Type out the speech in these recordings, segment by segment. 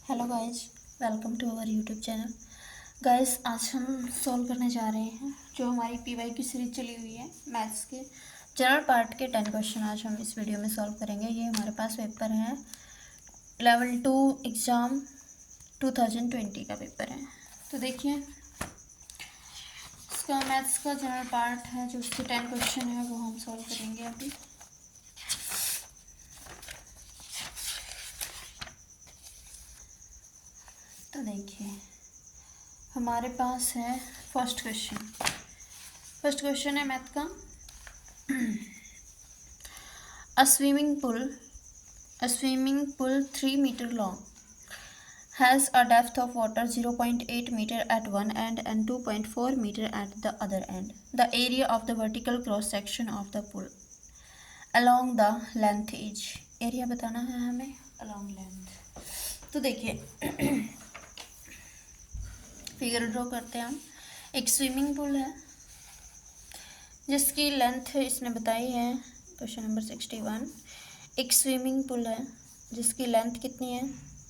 Hello guys, welcome to our YouTube channel. Guys, आज हम solve करने जा रहे हैं जो हमारी पीवाई की सीरीज चली हुई है मैथ्स के जनरल पार्ट के 10 क्वेश्चन आज हम इस वीडियो में सॉल्व करेंगे। ये हमारे पास पेपर है लेवल 2 एग्ज़ाम 2020 का पेपर है। तो देखिए, इसका मैथ्स का जनरल पार्ट है जो उसके 10 क्वेश्चन है वो हम सॉल्व करेंगे अभी। तो देखिए, हमारे पास है फर्स्ट क्वेश्चन है मैथ का। A swimming pool 3 meter long has a depth of water 0.8 meter at one end and 2.4 meter at the other end. The area of the vertical cross section of the pool along the length is, area बताना है हमें along length। तो देखिए figure draw करते हैं हम। एक swimming pool है जिसकी लेंथ इसने बताई है, क्वेश्चन नंबर 61। एक स्विमिंग पूल है जिसकी लेंथ कितनी है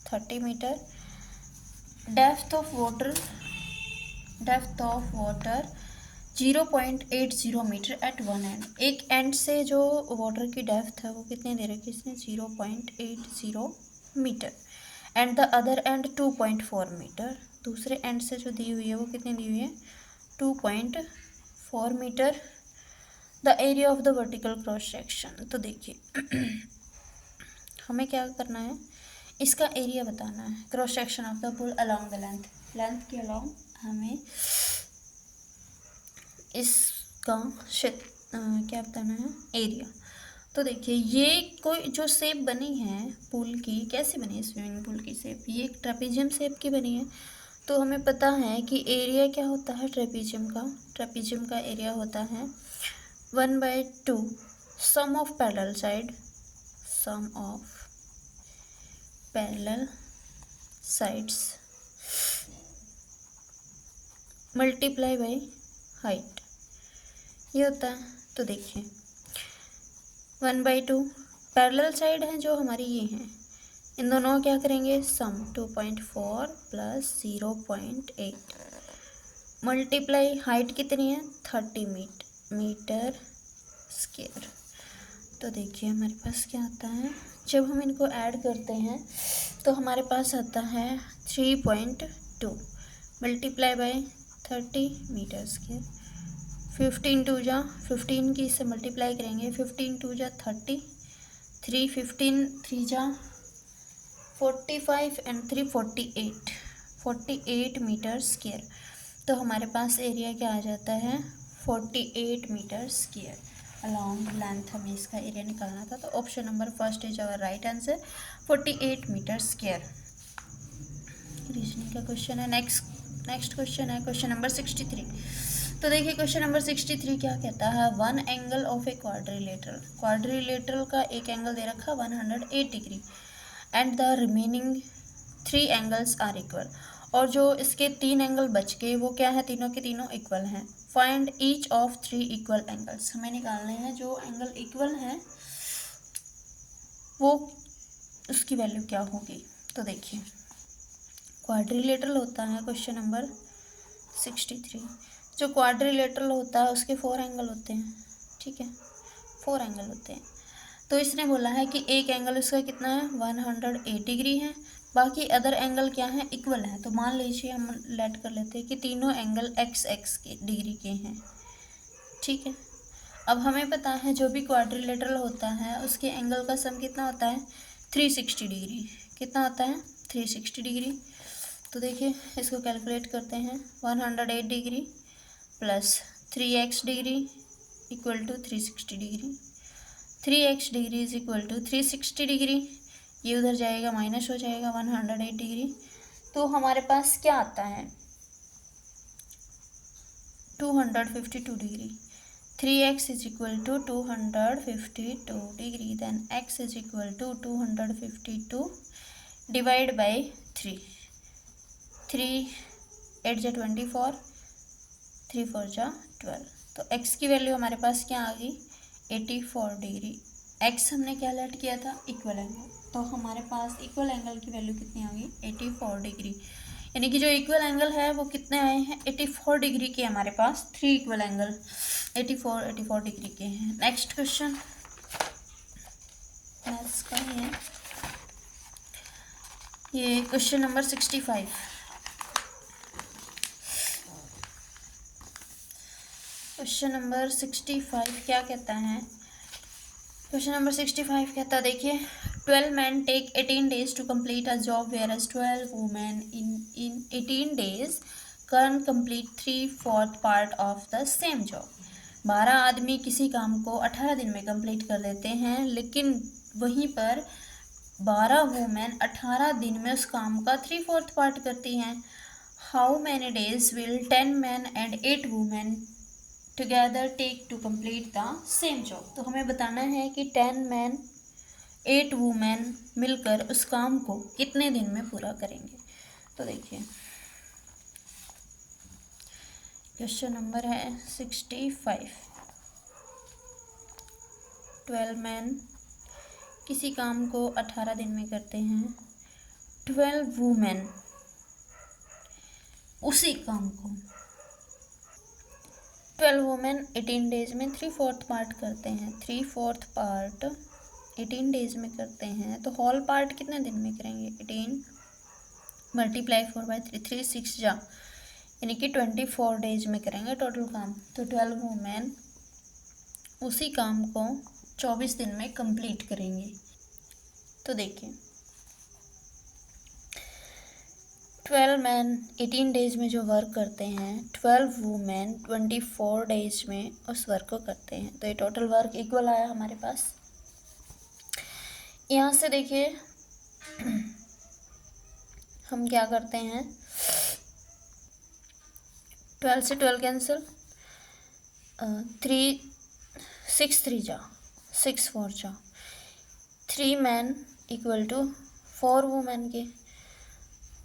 30 metre. Depth of water 0.80 metre at one end. एक एंड से जो वाटर की डेप्थ है वो कितनी दे रखी है इसने 0.80 metre and the other end 2.4 metre. दूसरे एंड से जो दी हुई है वो कितनी दी हुई है 2.4 metre. The area of the vertical cross section. तो देखिए हमें क्या करना है, इसका एरिया बताना है। Cross section of the pool along the length के अलोंग हमें इसका क्या बताना है एरिया। तो देखिए ये कोई जो शेप बनी है पूल की, कैसी बनी है स्विमिंग पूल की शेप, ये एक ट्रेपेजियम शेप की बनी है। तो हमें पता है कि एरिया क्या होता है ट्रेपेजियम का एरिया होता है 1/2 sum of parallel sides multiply by height, ये होता है। तो देखिए 1/2 पैरेलल साइड है जो हमारी ये है, इन दोनों क्या करेंगे सम 2.4 प्लस 0.8 मल्टीप्लाई हाइट कितनी है 30 मीटर स्क्वायर। तो देखिए हमारे पास क्या आता है, जब हम इनको ऐड करते हैं तो हमारे पास आता है 3.2 मल्टीप्लाई बाय 30 मीटर स्क्वायर। 15 की इससे मल्टीप्लाई करेंगे, 15 2 जा 30, 3 15 3 जा 45 एंड 3 48 मीटर स्क्वायर। तो हमारे पास एरिया क्या आ जाता है 48 मीटर स्क्वायर अलॉन्ग लेंथ। हमें इसका एरिया निकालना था, तो option number first is our right answer 48 metre square. Reasoning का क्वेश्चन है। नेक्स्ट क्वेश्चन है क्वेश्चन नंबर 63। तो देखिए क्वेश्चन नंबर 63 क्या कहता है, one angle of a quadrilateral का एक एंगल दे रखा 108 degree and the remaining 3 angles are equal. और जो इसके 3 एंगल बच गए वो क्या है, तीनों के तीनों इक्वल हैं। Find each of 3 equal angles. हमें निकालने हैं जो एंगल इक्वल हैं वो उसकी वैल्यू क्या होगी। तो देखिए क्वाड्रिलेटरल होता है क्वेश्चन नंबर 63। जो क्वाड्रिलेटरल होता है उसके 4 एंगल होते हैं, ठीक है 4 एंगल होते हैं। तो इसने बोला है कि एक एंगल उसका कितना है 108 डिग्री है, बाकी अदर एंगल क्या है इक्वल है। तो मान लीजिए हम लेट कर लेते हैं कि तीनों एंगल x के डिग्री के हैं, ठीक है। अब हमें पता है जो भी क्वाड्रिलेटरल होता है उसके एंगल का सम कितना होता है 360 डिग्री। कितना होता है 360 डिग्री। तो देखिए इसको कैलकुलेट करते हैं, 108 degree plus 3x degree equal to 360 degree. 3x degree is equal to 360 degree, ये उधर जाएगा माइनस हो जाएगा 108 डिग्री। तो हमारे पास क्या आता है 252 degree. 3x is equal to 252 degree, then x is equal to 252 divide by 3। 3 8 जा 24, 3 4 जा 12। तो x की वैल्यू हमारे पास क्या आ गई 84 डिग्री एक्स हमने क्या लेट किया था, इक्वल एंगल, तो हमारे पास इक्वल एंगल की वैल्यू कितनी आ गई, 84 डिग्री। यानी कि जो इक्वल एंगल है वो कितने आए हैं, 84 डिग्री के हमारे पास 3 इक्वल एंगल 84 डिग्री के हैं। नेक्स्ट क्वेश्चन मैथ्स का ही है, ये क्वेश्चन नंबर 65। क्वेश्चन नंबर 65 क्या कहता है, क्वेश्चन नंबर 65 कहता है, देखिए 12 men take 18 days to complete a job whereas 12 women in 18 days can complete 3/4 part of the same job। 12 आदमी किसी काम को 18 दिन में कंप्लीट कर देते हैं, लेकिन वहीं पर 12 वुमेन 18 दिन में उस काम का 3/4 पार्ट करती हैं। How many days will 10 men and 8 women together take to complete the same job. तो हमें बताना है कि 10 मैन 8 वुमेन मिलकर उस काम को कितने दिन में पूरा करेंगे। तो देखिए क्वेश्चन नंबर है 65। 12 मैन किसी काम को 18 दिन में करते हैं, 12 वुमेन उसी काम को 12 वुमेन 18 डेज में 3/4 पार्ट करते हैं, 3/4 पार्ट 18 डेज में करते हैं, तो होल पार्ट कितने दिन में करेंगे, 18 मल्टीप्लाई 4/3 3 6 जा, यानी कि 24 डेज में करेंगे टोटल काम। तो 12 वुमेन उसी काम को 24 दिन में कंप्लीट करेंगे। तो देखिए 12 मैन 18 डेज में जो वर्क करते हैं, 12 वुमेन 24 डेज में उस वर्क को करते हैं, तो ये टोटल वर्क इक्वल आया हमारे पास। यहाँ से देखिए हम क्या करते हैं, 12 से 12 कैंसिल, 3 6 3 जा 6 4 जा, 3 मैन इक्वल टू 4 वुमेन के,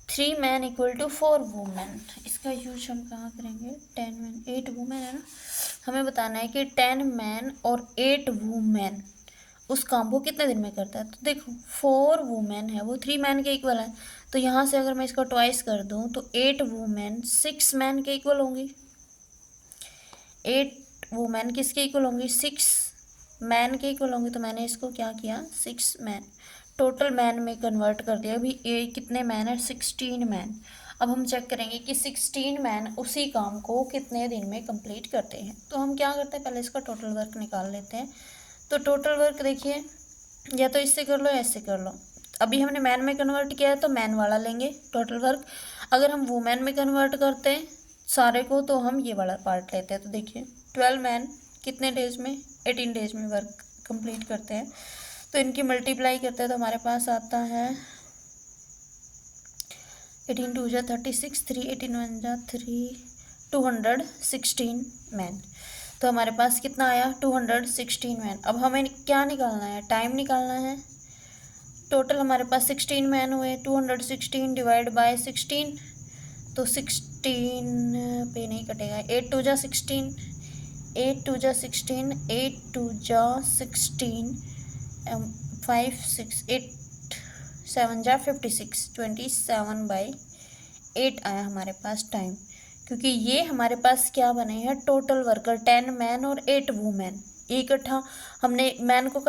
3 मैन इक्वल टू 4 वुमेन। इसका यूज हम कहाँ करेंगे, 10 मैन 8 वुमेन है ना, हमें बताना है कि 10 मैन और 8 वुमेन उस काम को कितने दिन में करता है। तो देखो 4 वुमेन है वो 3 मैन के इक्वल है, तो यहाँ से अगर मैं इसको ट्वाइस कर दूँ तो 8 वुमेन 6 मैन के इक्वल होंगी, 8 वुमेन किसके इक्वल होंगी, 6 मैन के इक्वल होंगे। तो मैंने इसको क्या किया, 6 मैन टोटल मैन में कन्वर्ट कर दिया। अभी ये कितने मैन है, 16 मैन। अब हम चेक करेंगे कि 16 मैन उसी काम को कितने दिन में कंप्लीट करते हैं। तो हम क्या करते हैं, पहले इसका टोटल वर्क निकाल लेते हैं। तो टोटल वर्क देखिए, या तो इससे कर लो या इससे कर लो। अभी हमने मैन में कन्वर्ट किया है तो मैन वाला लेंगे टोटल वर्क। अगर हम वुमेन में कन्वर्ट करते हैं सारे को तो हम ये वाला पार्ट लेते हैं। तो देखिए 12 मैन कितने डेज में, 18 डेज में वर्क कंप्लीट करते हैं, तो इनकी मल्टीप्लाई करते हैं तो हमारे पास आता है 18 2 जा 36, 3 18 1 जा 3 216 मैन। तो हमारे पास कितना आया, 216 मैन। अब हमें क्या निकालना है, टाइम निकालना है। टोटल हमारे पास 16 मैन हुए, 216 डिवाइड बाय 16, तो 16 पे नहीं कटेगा, 8 2 जा 16, 8 2 जा 16, 8 2 जा 16, 5 6 8 7 जा 56, 27/8 आया हमारे पास टाइम। क्योंकि ये हमारे पास क्या बने हैं, टोटल वर्कर 10 मैन और 8 वुमेन। इकट्ठा हमने मैन को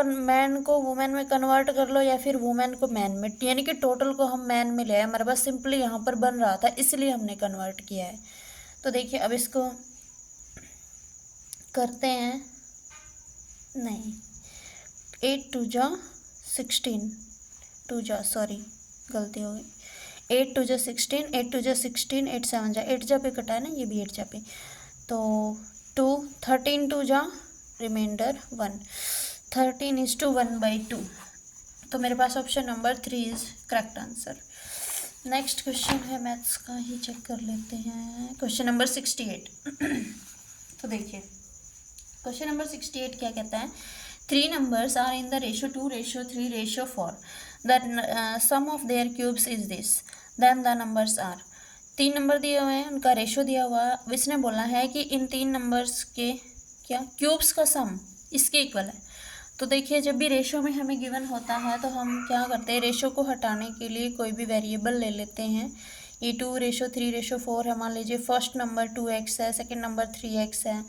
वुमेन में कन्वर्ट कर लो या फिर वुमेन को मैन में, यानी कि टोटल को हम मैन में ले आए। हमारे पास सिंपली यहाँ पर बन रहा था इसलिए हमने कन्वर्ट किया है। तो देखिए अब इसको करते हैं, नहीं 8 2 जा 16, 2 जा सॉरी गलती हो गई, 8 2 जा 16, 8 2 जा 16, 8 7 जा 8 जा पे कटा है ना, ये भी 8 जा पे, तो 2 13 2 जा रिमाइंडर 1, 13 is to 1/2। तो मेरे पास option number 3 is correct answer. Next question है मैथ्स का ही, चेक कर लेते हैं, क्वेश्चन नंबर 68। तो देखिए क्वेश्चन नंबर 68 क्या कहता है, 3 numbers are in the ratio 2:3:4, the sum of their cubes is this, then the numbers are। 3 number दिए हुए हैं, उनका रेशो दिया हुआ है, इसने बोला है कि इन 3 नंबर्स के क्या क्यूब्स का सम इसके इक्वल है। तो देखिए जब भी रेशो में हमें गिवन होता है तो हम क्या करते हैं, रेशो को हटाने के लिए कोई भी वेरिएबल ले लेते हैं। ये 2:3:4 है, मान लीजिए फर्स्ट नंबर 2x है, सेकंड नंबर 3x है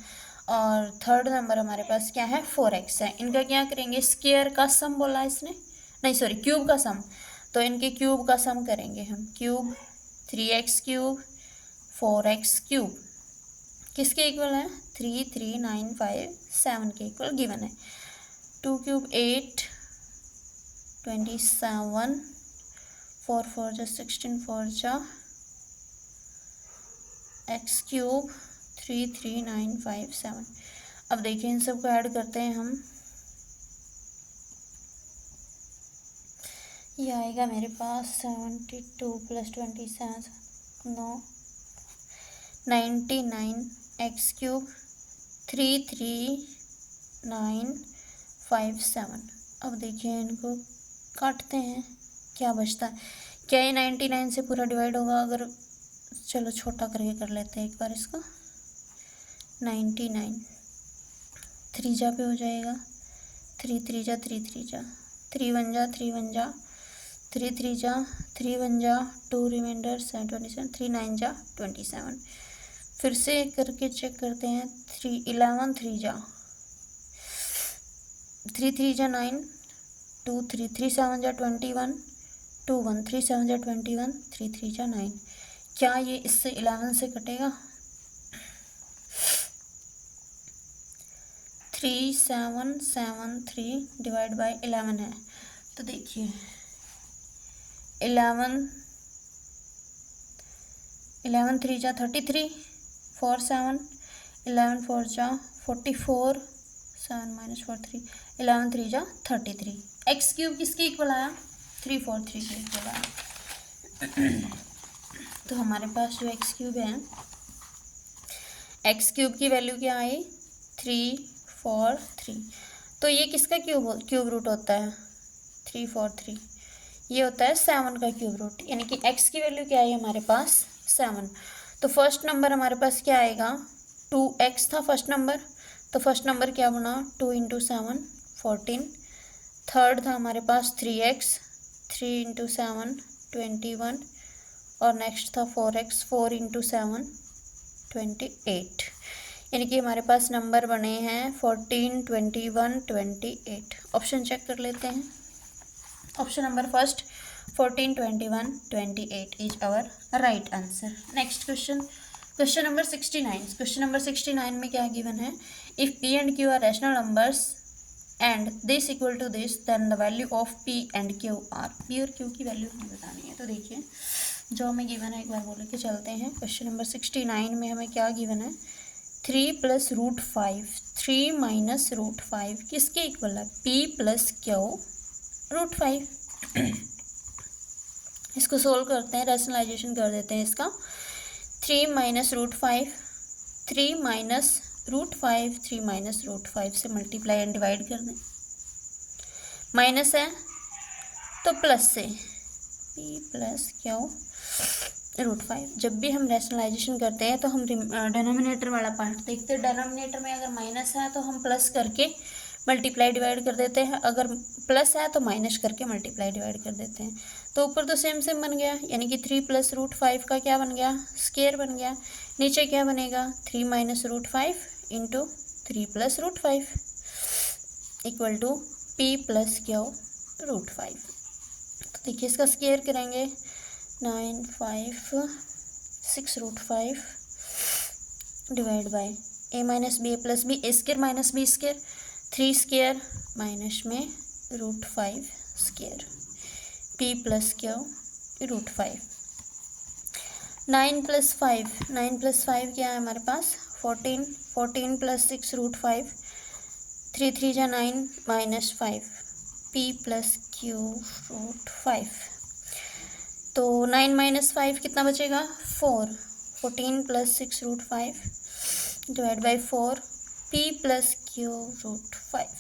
और थर्ड नंबर हमारे पास क्या है 4x है। इनका क्या करेंगे, स्क्वायर का सम बोला है इसने, नहीं सॉरी क्यूब का सम, तो इनके क्यूब का सम करेंगे हम। Cube 3x cube 4x cube किसके इक्वल है, 3 3 9 5 7 के इक्वल गिवन है। 2 क्यूब 8 27 4 4 जा 16 4 जा x क्यूब 3 3 9 5 7। अब देखिए इन सबको ऐड करते हैं हम, ये आएगा मेरे पास 72 + 27 99 x क्यूब 3 3 9 5 7। अब देखिए इनको काटते हैं, क्या बचता है, क्या ये 99 से पूरा डिवाइड होगा, अगर चलो छोटा करके कर लेते हैं एक बार इसको। 99 3 जा पे हो जाएगा, 3 3 जा 3 3 जा 3 1 जा 3 1 जा 3 3 जा 3 1 जा 2 रिमाइंडर 27 3 9 जा 27। फिर से करके चेक करते हैं, 3 11 3 जा 3 3 जा 9 2 3 3 7 जा 21 2 1 3 7 जा 21 3 3 जा 9। क्या ये इससे 11 से कटेगा, 3 7 7 3 डिवाइड बाय 11 है, तो देखिए 11 3 जा 33 4 7 11 4 जा 44 7 - 4 3 11 3 जा 33। एक्स क्यूब किसके इक्वल आया, 343 के इक्वल आया। तो हमारे पास जो एक्स क्यूब है, एक्स क्यूब की वैल्यू क्या आई 343। तो ये किसका क्यूब रूट होता है, 343, ये होता है 7 का क्यूब रूट, यानी कि एक्स की वैल्यू क्या आई हमारे पास 7। तो फर्स्ट नंबर हमारे पास क्या आएगा, 2x था फर्स्ट नंबर, तो फर्स्ट नंबर क्या बना 2 × 7 14। थर्ड था हमारे पास 3x 3 × 7 21 और नेक्स्ट था 4x 4 × 7 28। यानी कि हमारे पास नंबर बने हैं 14 21 28। ऑप्शन चेक कर लेते हैं। Option number first 14 21 28 is our right answer. Next question, question number 69। Question number 69 में क्या गिवन है, if p and q are rational numbers and this equal to this then the value of p and q are. p और q की value हमें बतानी है। तो देखिए जो हमें गिवन है एक बार बोल के चलते हैं। क्वेश्चन नंबर 69 में हमें क्या गिवन है, 3 + √5 3 - √5 किसके इक्वल है, p + q √5। इसको सोल्व करते हैं, रैशनलाइजेशन कर देते हैं इसका। 3 - √5 3 - √5 3 - √5 से मल्टीप्लाई एंड डिवाइड कर दें, माइनस है तो प्लस से p + q √5। जब भी हम रैशनलाइजेशन करते हैं तो हम डिनोमिनेटर वाला पार्ट देखते हैं। डिनोमिनेटर में अगर माइनस है तो हम प्लस करके मल्टीप्लाई डिवाइड कर देते हैं, अगर प्लस है तो माइनस करके मल्टीप्लाई डिवाइड कर देते हैं। तो ऊपर तो सेम सेम बन गया, यानी कि 3 + √5 का क्या बन गया, स्क्वायर बन गया। नीचे क्या बनेगा, 3 - √5 × 3 + √5 इक्वल टू p + q √5। तो देखिए इसका स्क्वायर करेंगे, 9 5 6 √5 divide by a - b + b a² - b² 3 square minus में √5 स्क्वायर p + q √5। 9 + 5 क्या है हमारे पास 14 14 + 6 √5 3 3 जा 9 -5 p + q √5। तो 9 - 5 कितना बचेगा 4 14 + 6 √5 डिवाइड बाई 4 p + q √5।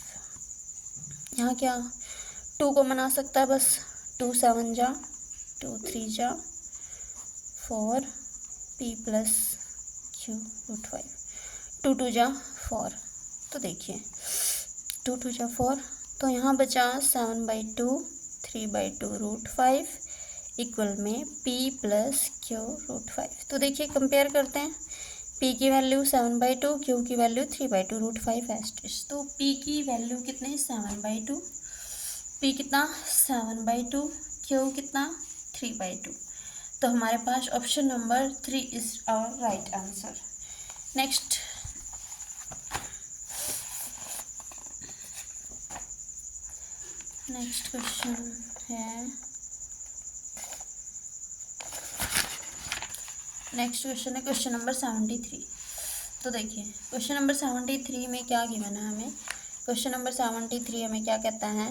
यहाँ क्या 2 को मना सकता है, बस 2 7 जा 2 3 जा 4 p + q √5 2 2 जा 4। तो देखिए 2 2 जा 4 तो यहाँ बचा 7/2 3/2√5 इक्वल में p + q√5। तो देखिए कंपेयर करते हैं, p की वैल्यू 7/2, q की वैल्यू 3/2√5 एस्टिस। तो p की वैल्यू कितने 7/2, p कितना 7/2, q कितना 3/2। तो हमारे पास option number 3 is our right answer. Next question है, क्वेश्चन नंबर 73। तो देखिए क्वेश्चन नंबर 73 में क्या गिवन है हमें। क्वेश्चन नंबर 73 हमें क्या कहता है,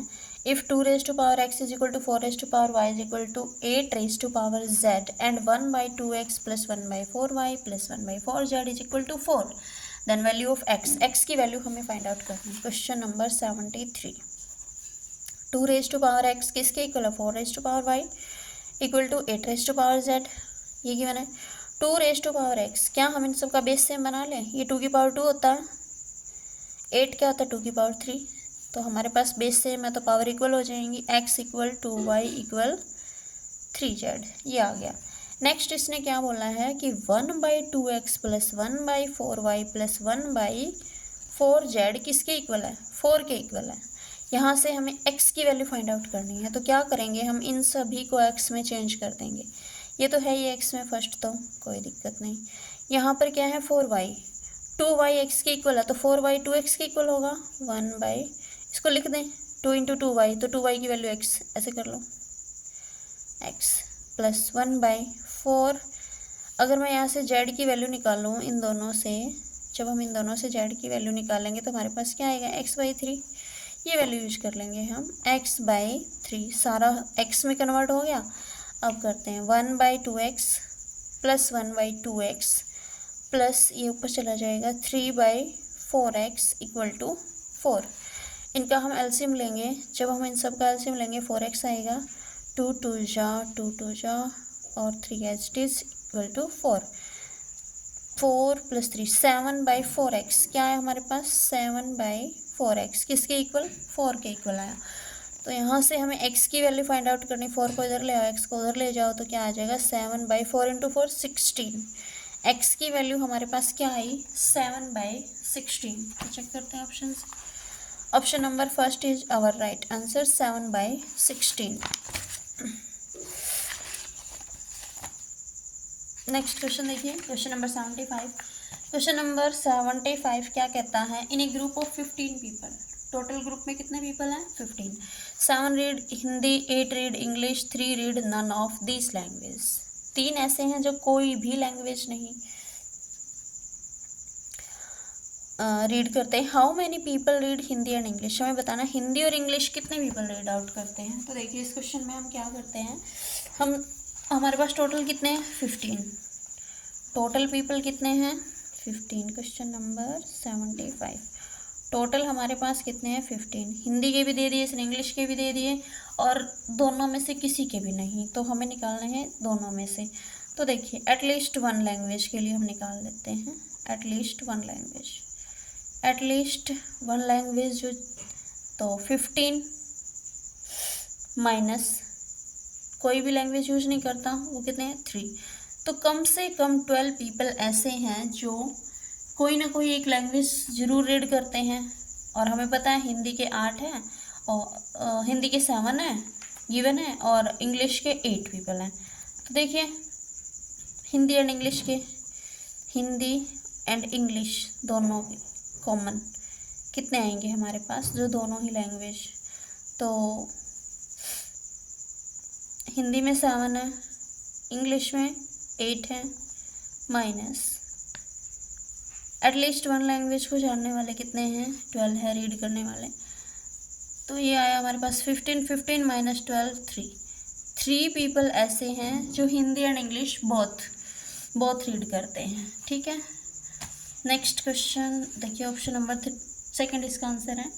if 2x is equal to 4y is equal to 8z and 1/2x + 1/4y + 1/4z is equal to 4, then value of x की वैल्यू हमें फाइंड आउट करनी है। क्वेश्चन नंबर 73, 2x किसके इक्वल है 4y इक्वल टू 8z, ये given है। 2x, क्या हम इन सब का बेस सेम बना लें, ये 2 होता है, 8 क्या होता है 2 तो हमारे पास बेस सेम है तो पावर इक्वल हो जाएंगी, x = 2y = 3z, ये आ गया। नेक्स्ट इसने क्या बोला है कि 1/2x + 1/4y + 1/4z किसके इक्वल है 4 के इक्वल है। यहाँ से हमें x की वैल्यू फाइंड आउट करनी है, तो क्या करेंगे हम इन सभी को x में चेंज कर देंगे। ये तो है ये x में फर्स्ट, तो कोई दिक्कत नहीं। यहाँ पर क्या है 4y, 2y x के इक्वल है तो 4y 2x के इक्वल होगा, इसको लिख दें 2 × 2y, तो 2y की वैल्यू x, ऐसे कर लो x + 1/4। अगर मैं यहाँ से z की वैल्यू निकालूँ इन दोनों से, जब हम इन दोनों से z की वैल्यू निकालेंगे तो हमारे पास क्या आएगा x/3, ये वैल्यू यूज कर लेंगे हम x/3, सारा x में कन्वर्ट हो गया। अब करते हैं 1/2x + 1/2x प्लस ये ऊपर चला जाएगा 3/4x = 4। इनका हम एलसीएम लेंगे, जब हम इन सब का एलसीएम लेंगे 4x आएगा, 2 × 2 = 2 × 2 = और 3 = 4। 4 + 3 7/4x, क्या है हमारे पास 7/4x, किसके इक्वल 4 के इक्वल आया। तो यहाँ से हमें x की वैल्यू फाइंड आउट करनी, 4 को इधर ले आओ, x को उधर ले जाओ, तो क्या आ जाएगा 7/4 × 4 16। x की वैल्यू हमारे पास क्या आई 7/16। तो चेक करते हैं option, option number first is our right answer 7/16। Next question देखिए, क्वेश्चन नंबर 75। क्वेश्चन नंबर 75 क्या कहता है, in a group of 15 people, total group में कितने पीपल हैं 15, 7 read Hindi, 8 read English, 3 read none of this language. 3 ऐसे हैं जो कोई भी लैंग्वेज नहीं रीड करते हैं। How many people read Hindi and English, हमें बताना हिंदी और इंग्लिश कितने पीपल रीड आउट करते हैं। तो देखिए इस क्वेश्चन में हम क्या करते हैं, हमारे पास टोटल कितने हैं 15, टोटल पीपल कितने हैं 15। क्वेश्चन नंबर 75, टोटल हमारे पास कितने हैं 15, हिंदी के भी दे दिए, इसने इंग्लिश के भी दे दिए, और दोनों में से किसी के भी नहीं, तो हमें निकालने हैं दोनों में से। तो देखिए एटलीस्ट 1 लैंग्वेज के लिए हम निकाल लेते हैं, एटलीस्ट 1 लैंग्वेज, एटलीस्ट 1 लैंग्वेज जो, तो 15 माइनस कोई भी लैंग्वेज यूज नहीं करता, वो कितने हैं 3। तो कम से कम 12 पीपल ऐसे हैं जो कोई ना कोई एक लैंग्वेज ज़रूर रीड करते हैं, और हमें पता है हिंदी के 8 हैं, और हिंदी के 7 हैं गिवन है, और इंग्लिश के 8 पीपल हैं। तो देखिए हिंदी एंड इंग्लिश के, हिंदी एंड इंग्लिश दोनों कॉमन कितने आएंगे हमारे पास, जो दोनों ही लैंग्वेज, तो हिंदी में 7 है, इंग्लिश में 8 है, माइनस एटलीस्ट 1 लैंग्वेज को जानने वाले कितने हैं 12 है रीड करने वाले, तो ये आया हमारे पास 15, 15 माइनस 12 3 पीपल ऐसे हैं जो Hindi and English both read करते हैं। ठीक है, नेक्स्ट क्वेश्चन देखिए, ऑप्शन नंबर सेकंड इसका आंसर है।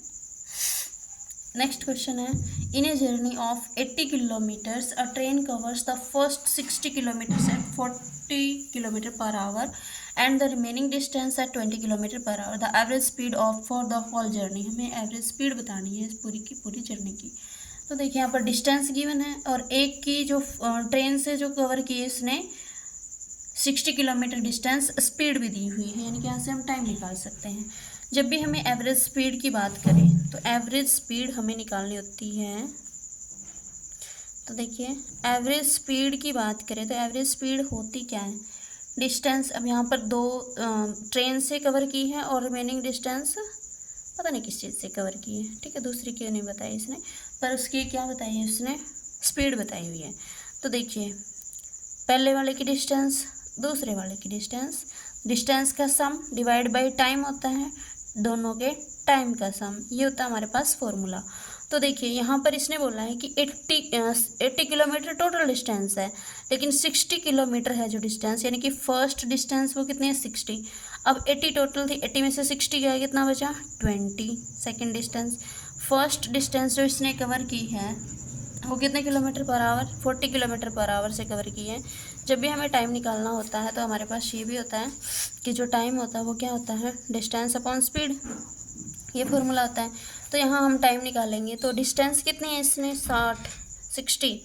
नेक्स्ट क्वेश्चन है, in a journey of 80 kilometres a train covers the first 60 kilometres at 40 kilometre per hour and the remaining distance at 20 kilometre per hour. The average speed of for the whole journey. हमें average speed बतानी है इस पूरी की पूरी journey की। तो देखिए यहाँ पर डिस्टेंस गिवन है और एक की जो ट्रेन से जो कवर की है इसने 60 किलोमीटर डिस्टेंस स्पीड भी दी हुई है, यानी कि यहाँ से हम टाइम निकाल सकते हैं। जब भी हमें एवरेज स्पीड की बात करें तो एवरेज स्पीड हमें निकालनी होती है। तो देखिए एवरेज स्पीड की बात करें तो एवरेज स्पीड होती क्या है, डिस्टेंस। अब यहाँ पर दो ट्रेन से कवर की है और रिमेनिंग डिस्टेंस पता नहीं किस चीज़ से कवर की है, ठीक है, दूसरी क्यों नहीं बताई इसने, पर उसकी क्या बताई है उसने, स्पीड बताई हुई है। तो देखिए पहले वाले की डिस्टेंस, दूसरे वाले की डिस्टेंस, डिस्टेंस का सम डिवाइड बाय टाइम होता है, दोनों के टाइम का सम, ये होता है हमारे पास फॉर्मूला। तो देखिए यहाँ पर इसने बोला है कि 80 किलोमीटर टोटल डिस्टेंस है, लेकिन 60 किलोमीटर है जो डिस्टेंस, यानी कि फर्स्ट डिस्टेंस वो कितनी है 60। अब 80 टोटल थी, 80 में से 60 गया, कितना बचा 20। सेकेंड डिस्टेंस, फर्स्ट डिस्टेंस जो इसने कवर की है वो कितने kilometre per our, 40 kilometre per our से कवर की है। जब भी हमें टाइम निकालना होता है तो हमारे पास ये भी होता है कि जो टाइम होता है वो क्या होता है, डिस्टेंस अपॉन स्पीड, ये फॉर्मूला होता है। तो यहाँ हम टाइम निकालेंगे तो डिस्टेंस कितनी है इसने 60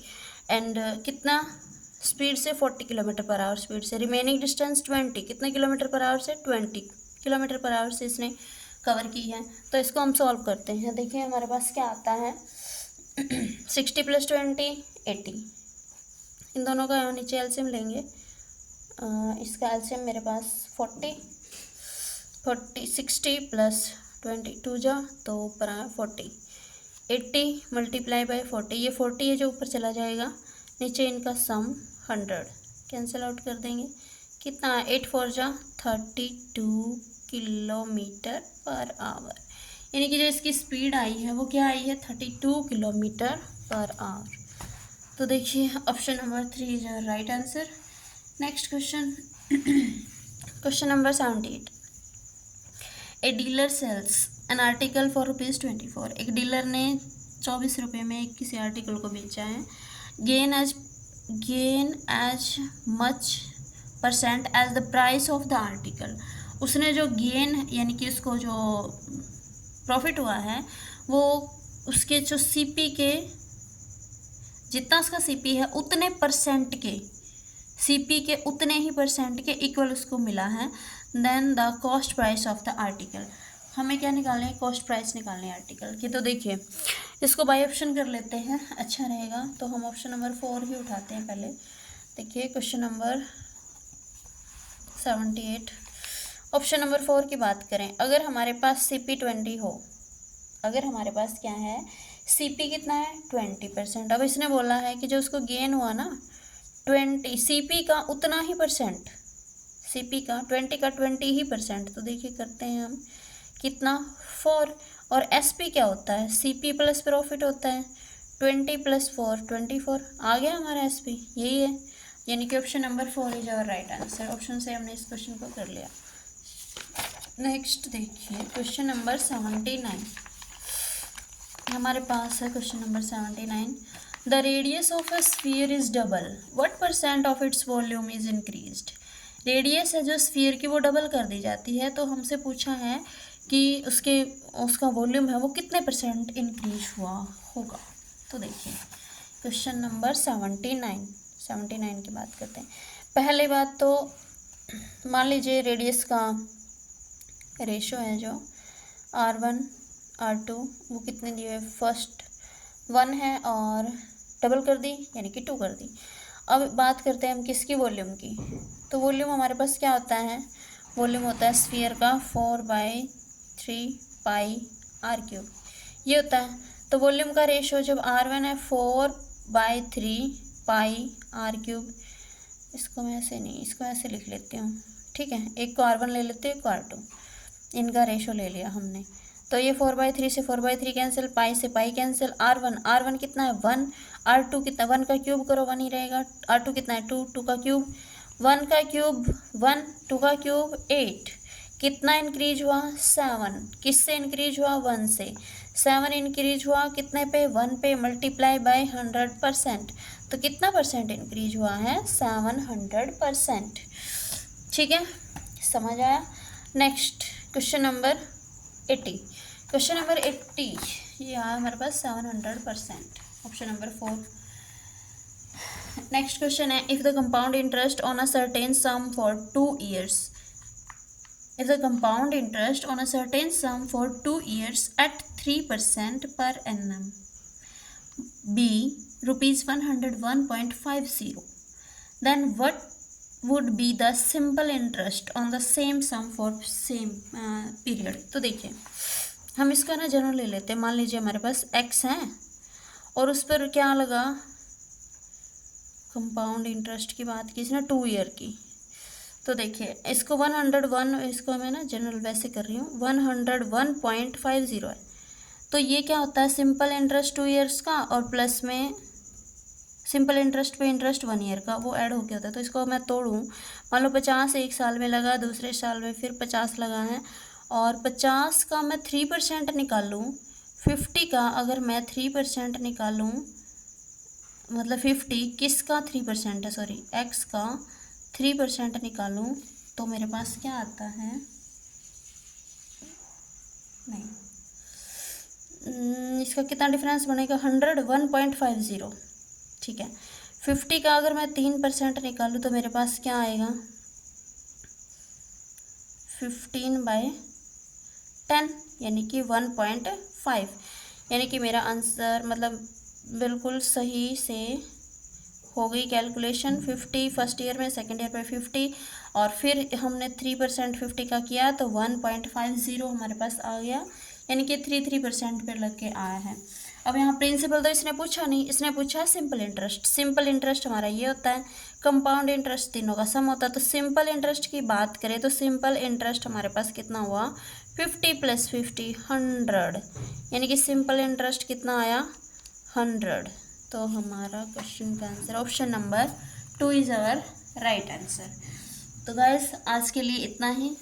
एंड कितना स्पीड से 40 किलोमीटर पर आवर स्पीड से, रिमेनिंग डिस्टेंस 20, कितने किलोमीटर पर आवर से 20 किलोमीटर पर आवर से इसने कवर की है। तो इसको हम सॉल्व करते हैं। देखिए हमारे पास क्या आता है 60 + 20 80, इन दोनों का यहाँ नीचे एलसीएम लेंगे, इसका एलसीएम मेरे पास 40 60 + 20 2 जा तो ऊपर आया 40, 80 × 40, ये 40 है जो ऊपर चला जाएगा, नीचे इनका सम 100 कैंसिल आउट कर देंगे, कितना 8 4 जा 32 किलोमीटर पर आवर, यानी कि जो इसकी स्पीड आई है वो क्या आई है 32 किलोमीटर पर आवर। तो देखिए option number 3 is our right answer. Next question, question number 78, a dealer sells an article for ₹24। एक डीलर ने 24 रुपये में एक किसी आर्टिकल को बेचा है। Gain as much % as the price of the article. उसने जो गेन यानी कि उसको जो प्रॉफिट हुआ है वो उसके जो सीपी के, जितना उसका सीपी है उतने परसेंट के, सीपी के उतने ही परसेंट के इक्वल उसको मिला है then the cost price of the article. हमें क्या निकालना है, कॉस्ट प्राइस निकालनी है आर्टिकल की। तो देखिए इसको बाय ऑप्शन कर लेते हैं, अच्छा रहेगा। तो हम ऑप्शन नंबर 4 ही उठाते हैं पहले। देखिए क्वेश्चन नंबर 78, ऑप्शन नंबर 4 की बात करें, अगर हमारे पास CP 20 हो, अगर हमारे पास क्या है CP कितना है 20%। अब इसने बोला है कि जो उसको गेन हुआ ना 20, CP का उतना ही परसेंट, CP का 20 का 20 ही परसेंट। तो देखिए करते हैं हम कितना 4, और SP क्या होता है CP + प्रॉफिट होता है, 20 + 4 24, आ गया हमारा SP, यही है, यानी कि option number 4 is our right answer. Option से हमने इस क्वेश्चन को कर लिया। नेक्स्ट देखिए क्वेश्चन नंबर 79 हमारे पास है। Question number 79, the radius of a sphere is double, what % of its volume is increased. Radius है जो स्फीयर की वो डबल कर दी जाती है, तो हमसे पूछा है कि उसका वॉल्यूम है वो कितने % इंक्रीज हुआ होगा। तो देखिए क्वेश्चन नंबर 79 की बात करते हैं। पहले बात तो मान लीजिए रेडियस का रेशो है जो R1 R2 वो कितने दिए, फर्स्ट 1 है और डबल कर दी यानी कि 2 कर दी। अब बात करते हैं हम किसकी, वॉल्यूम की। तो वॉल्यूम हमारे पास क्या होता है, वॉल्यूम होता है स्फीयर का 4/3 पाई r3, ये होता है। तो वॉल्यूम का रेशो जब R1 है 4/3 पाई r3, इसको मैं ऐसे नहीं, इसको ऐसे लिख लेती हूँ, ठीक है, एक को R1 ले लेते हैं, एक को R2, इनका रेशो ले लिया हमने। तो ये 4/3 से 4/3 कैंसिल, पाई से पाई कैंसिल, R1 कितना है 1, R2 कितना, 1 का क्यूब करो 1 ही रहेगा, R2 कितना है 2, 2 का क्यूब 1 का क्यूब 1, 2 का क्यूब 8, कितना इंक्रीज हुआ 7, किससे इंक्रीज हुआ 1 से, 7 इंक्रीज हुआ कितने पे, 1 पे, मल्टीप्लाई बाय 100%, तो कितना परसेंट इंक्रीज हुआ है, 700%। ठीक है, समझ आया। Next question number 80। Question number 80 ये आया हमारे पास 700%, ऑप्शन नंबर 4। नेक्स्ट क्वेश्चन है, if the compound interest on a certain some for 2 years, if the compound interest on a certain sum for 2 years at 3% per annum be rupees 101.50, then what would be the simple interest on the same sum for same period। तो देखिए हम इसका ना general ले लेते हैं। मान लीजिए हमारे पास x है और उस पर क्या लगा, कंपाउंड इंटरेस्ट की बात की इसने 2 ईयर की। तो देखिए इसको 101, इसको मैं ना जनरल वैसे कर रही हूँ, 101.50 है। तो ये क्या होता है, सिंपल इंटरेस्ट 2 ईयर्स का और प्लस में सिंपल इंटरेस्ट पे इंटरेस्ट 1 ईयर का, वो ऐड होके होता है। तो इसको मैं तोड़ूँ, मान लो 50 एक साल में लगा, दूसरे साल में फिर 50 लगा है, और 50 का मैं 3% निकालूँ, 50 का अगर मैं 3% निकालूँ, मतलब 50 किसका 3% है, सॉरी एक्स का 3% निकालूं, तो मेरे पास क्या आता है, नहीं इसका कितना डिफरेंस बनेगा, 101.50। ठीक है, 50 का अगर मैं 3% निकालूं तो मेरे पास क्या आएगा, 15/10 यानी कि 1.5, यानी कि मेरा आंसर मतलब बिल्कुल सही से हो गई कैलकुलेशन। 50 फर्स्ट ईयर में, सेकेंड ईयर पे 50, और फिर हमने 3% 50 का किया तो 1.50 हमारे पास आ गया, यानी कि 3% पे लग के आया है। अब यहाँ प्रिंसिपल तो इसने पूछा नहीं, इसने पूछा सिंपल इंटरेस्ट। सिंपल इंटरेस्ट हमारा ये होता है, कंपाउंड इंटरेस्ट तीनों का सम होता है। तो सिंपल इंटरेस्ट की बात करें तो सिंपल इंटरेस्ट हमारे पास कितना हुआ, 50 + 50 100, यानी कि सिंपल इंटरेस्ट कितना आया, 100। तो हमारा क्वेश्चन का answer option number 2 is our right answer. तो गाइस आज के लिए इतना ही।